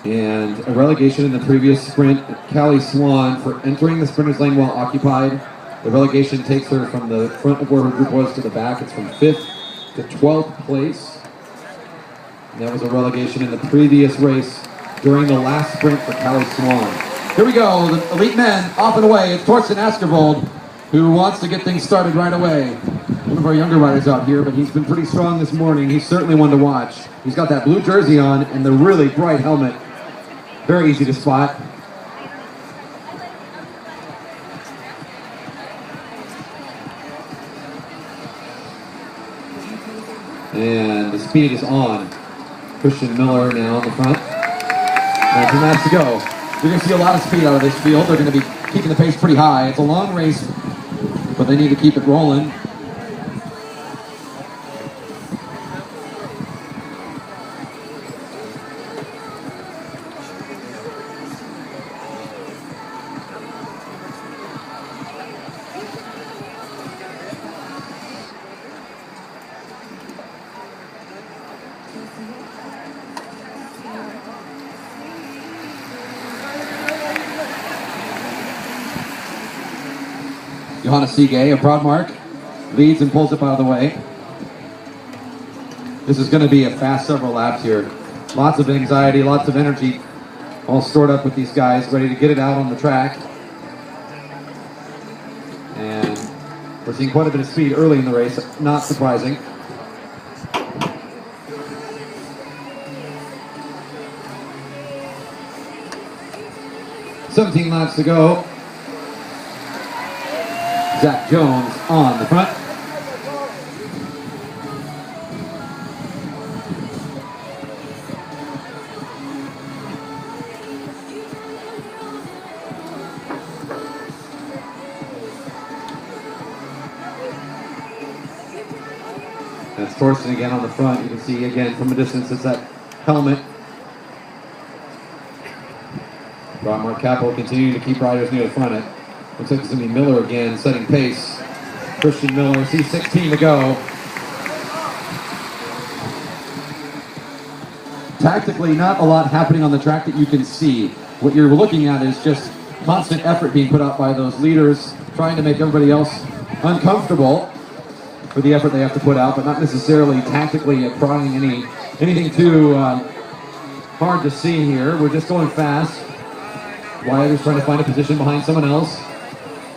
And a relegation in the previous sprint, Callie Swan, for entering the sprinter's lane while occupied. The relegation takes her from the front of where her group was to the back. It's from 5th to 12th place. And that was a relegation in the previous race during the last sprint for Callie Swan. Here we go, the elite men off and away. It's Torsten Askervold who wants to get things started right away. One of our younger riders out here, but he's been pretty strong this morning. He's certainly one to watch. He's got that blue jersey on and the really bright helmet. Very easy to spot. And the speed is on. Christian Miller now on the front. 19 laps to go. You're going to see a lot of speed out of this field. They're going to be keeping the pace pretty high. It's a long race, but they need to keep it rolling. Johanna Siege of Broadmark leads and pulls it out of the way. This is going to be a fast several laps here. Lots of anxiety, lots of energy, all stored up with these guys, ready to get it out on the track. And we're seeing quite a bit of speed early in the race, not surprising. "17 laps to go. Zach Jones on the front. That's Torsten again on the front. You can see again from a distance, it's that helmet. Broadmark Capital continuing to keep riders near the front. It looks like it's going to be Miller again, setting pace. Christian Miller, C16 to go. Tactically, not a lot happening on the track that you can see. What you're looking at is just constant effort being put out by those leaders, trying to make everybody else uncomfortable for the effort they have to put out, but not necessarily tactically applying anything too hard to see here. We're just going fast. Wyatt trying to find a position behind someone else.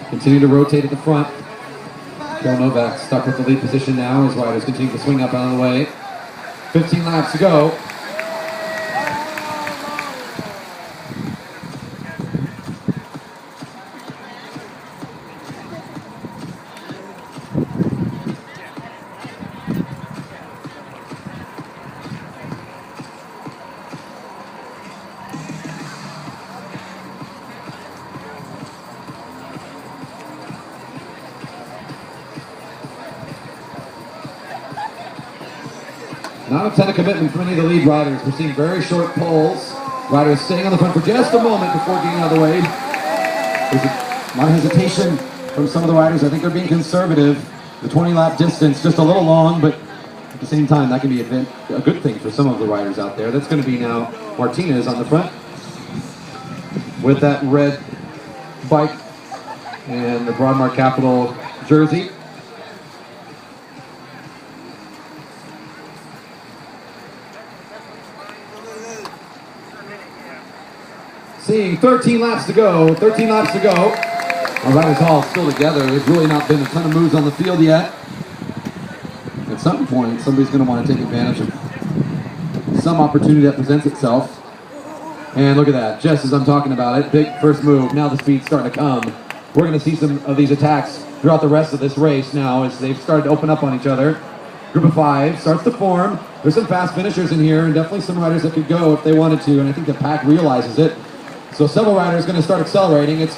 Continue to rotate at the front. Joe Novak stuck with the lead position now as riders continue to swing up out of the way. 15 laps to go. Not a ton of commitment from any of the lead riders. We're seeing very short poles. Riders staying on the front for just a moment before getting out of the way. There's a lot of hesitation from some of the riders. I think they're being conservative. The 20-lap distance, just a little long, but at the same time, that can be a good thing for some of the riders out there. That's going to be now Martinez on the front with that red bike and the Broadmark Capital jersey. Seeing 13 laps to go, 13 laps to go. Our riders all still together. There's really not been a ton of moves on the field yet. At some point, somebody's going to want to take advantage of some opportunity that presents itself. And look at that, just as I'm talking about it, big first move. Now the speed's starting to come. We're going to see some of these attacks throughout the rest of this race now as they've started to open up on each other. Group of 5 starts to form. There's some fast finishers in here and definitely some riders that could go if they wanted to, and I think the pack realizes it. So several riders going to start accelerating. It's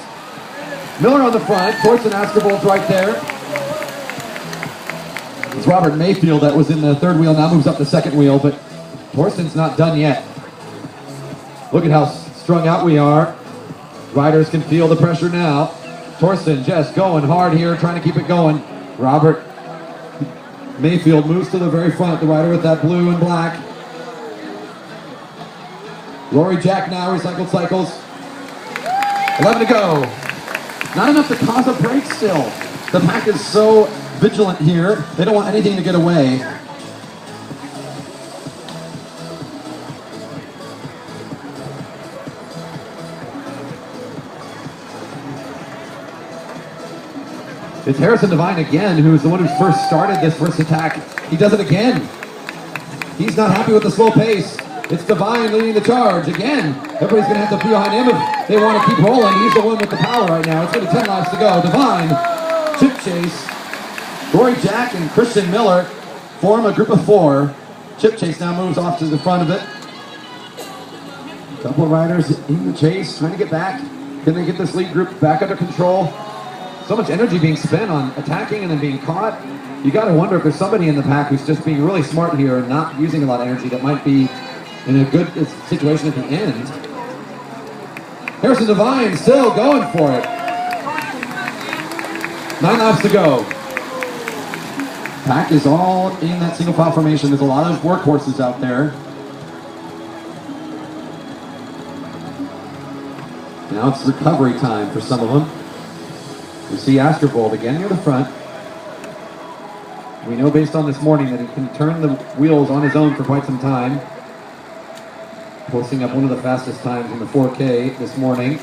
Miller on the front. Torsten Askervold's right there. It's Robert Mayfield that was in the third wheel, now moves up the second wheel, but Torsten's not done yet. Look at how strung out we are. Riders can feel the pressure now. Torsten just going hard here, trying to keep it going. Robert Mayfield moves to the very front, the rider with that blue and black. Rory Jack now, recycled cycles. 11 to go. Not enough to cause a break still. The pack is so vigilant here. They don't want anything to get away. It's Harrison Devine again, who's the one who first started this first attack. He does it again. He's not happy with the slow pace. It's Devine leading the charge again. Everybody's going to have to be behind him if they want to keep rolling. He's the one with the power right now. It's going to be 10 laps to go. Devine, chip chase. Rory Jack and Christian Miller form a group of 4. Chip chase now moves off to the front of it. A couple of riders in the chase, trying to get back. Can they get this lead group back under control? So much energy being spent on attacking and then being caught. You got to wonder if there's somebody in the pack who's just being really smart here and not using a lot of energy that might be in a good situation at the end. Harrison Devine still going for it. 9 laps to go. Pack is all in that single file formation. There's a lot of workhorses out there. Now it's recovery time for some of them. We see Astrovold again near the front. We know based on this morning that he can turn the wheels on his own for quite some time. Posting up one of the fastest times in the 4K this morning.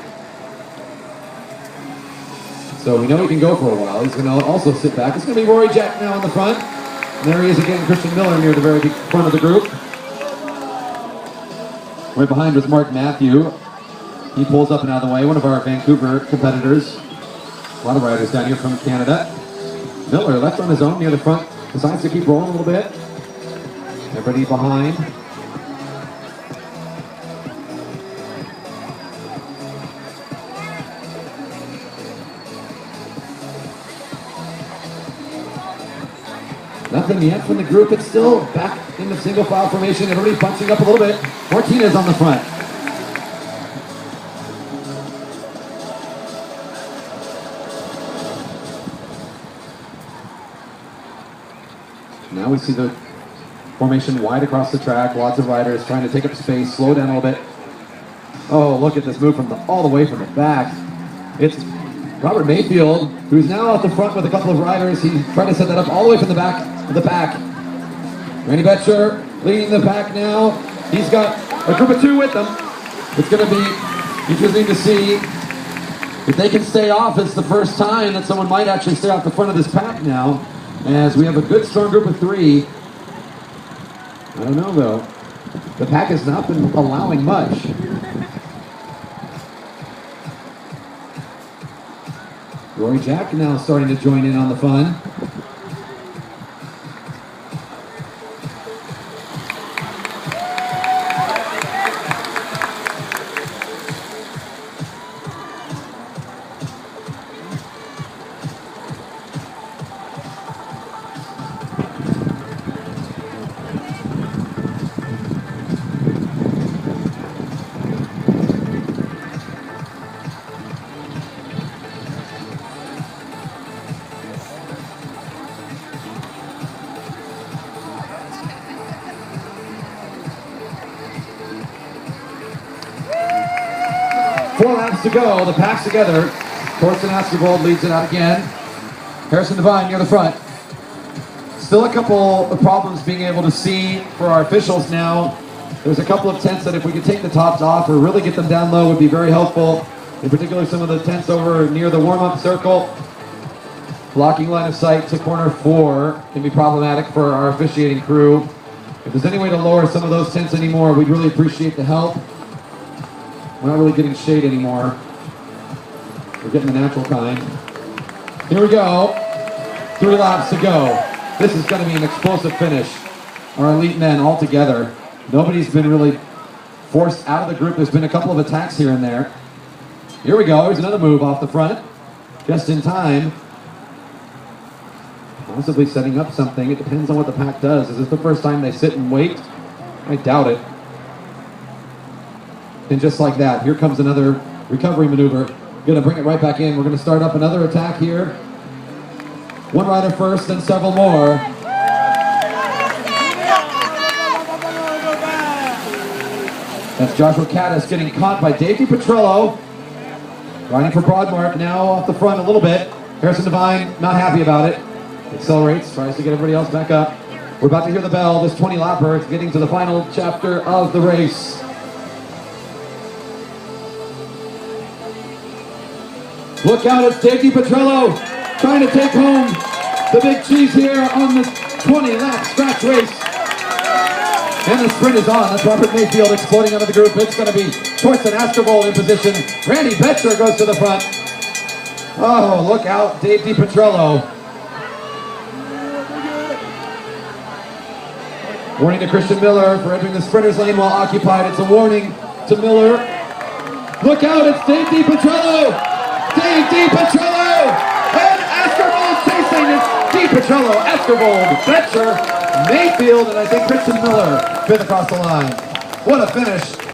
So we know he can go for a while. He's going to also sit back. It's going to be Rory Jack now in the front. And there he is again, Christian Miller near the very front of the group. Right behind was Mark Matthew. He pulls up and out of the way. One of our Vancouver competitors. A lot of riders down here from Canada. Miller left on his own near the front. Decides to keep rolling a little bit. Everybody behind. Nothing yet from the group. It's still back in the single file formation. Everybody bunching up a little bit. Martinez on the front. Now we see the formation wide across the track. Lots of riders trying to take up space, slow down a little bit. Oh, look at this move from all the way from the back. It's Robert Mayfield, who's now at the front with a couple of riders. He's trying to set that up all the way from the back of the pack. Randy Betcher leading the pack now. He's got a group of 2 with them. It's going to be interesting to see if they can stay off. It's the first time that someone might actually stay off the front of this pack now, as we have a good strong group of 3. I don't know though. The pack has not been allowing much. Rory Jack now starting to join in on the fun. Four laps to go. The pack's together. Torsten Askervold leads it out again. Harrison Devine near the front. Still a couple of problems being able to see for our officials now. There's a couple of tents that if we could take the tops off or really get them down low would be very helpful. In particular, some of the tents over near the warm-up circle. Blocking line of sight to corner 4 can be problematic for our officiating crew. If there's any way to lower some of those tents anymore, we'd really appreciate the help. We're not really getting shade anymore. We're getting the natural kind. Here we go. 3 laps to go. This is going to be an explosive finish. Our elite men all together. Nobody's been really forced out of the group. There's been a couple of attacks here and there. Here we go. Here's another move off the front. Just in time. Possibly setting up something. It depends on what the pack does. Is this the first time they sit and wait? I doubt it. And just like that, here comes another recovery maneuver. Going to bring it right back in. We're going to start up another attack here. One rider first, then several more. That's Joshua Caddis getting caught by Dave DiPetrillo. Riding for Broadmark now off the front a little bit. Harrison Devine not happy about it. Accelerates, tries to get everybody else back up. We're about to hear the bell. This 20 lapper is getting to the final chapter of the race. Look out, it's Dave DiPetrillo trying to take home the big cheese here on this 20-lap scratch race. And the sprint is on. That's Robert Mayfield exploding out of the group. It's going to be Torsten Askervold in position. Randy Betcher goes to the front. Oh, look out, Dave DiPetrillo. Warning to Christian Miller for entering the sprinter's lane while occupied. It's a warning to Miller. Look out, it's Dave DiPetrillo! Dave DiPetrillo! And Askervold chasing. It's DiPetrillo, Askervold, Betcher, Mayfield, and I think Christian Miller fifth across the line. What a finish.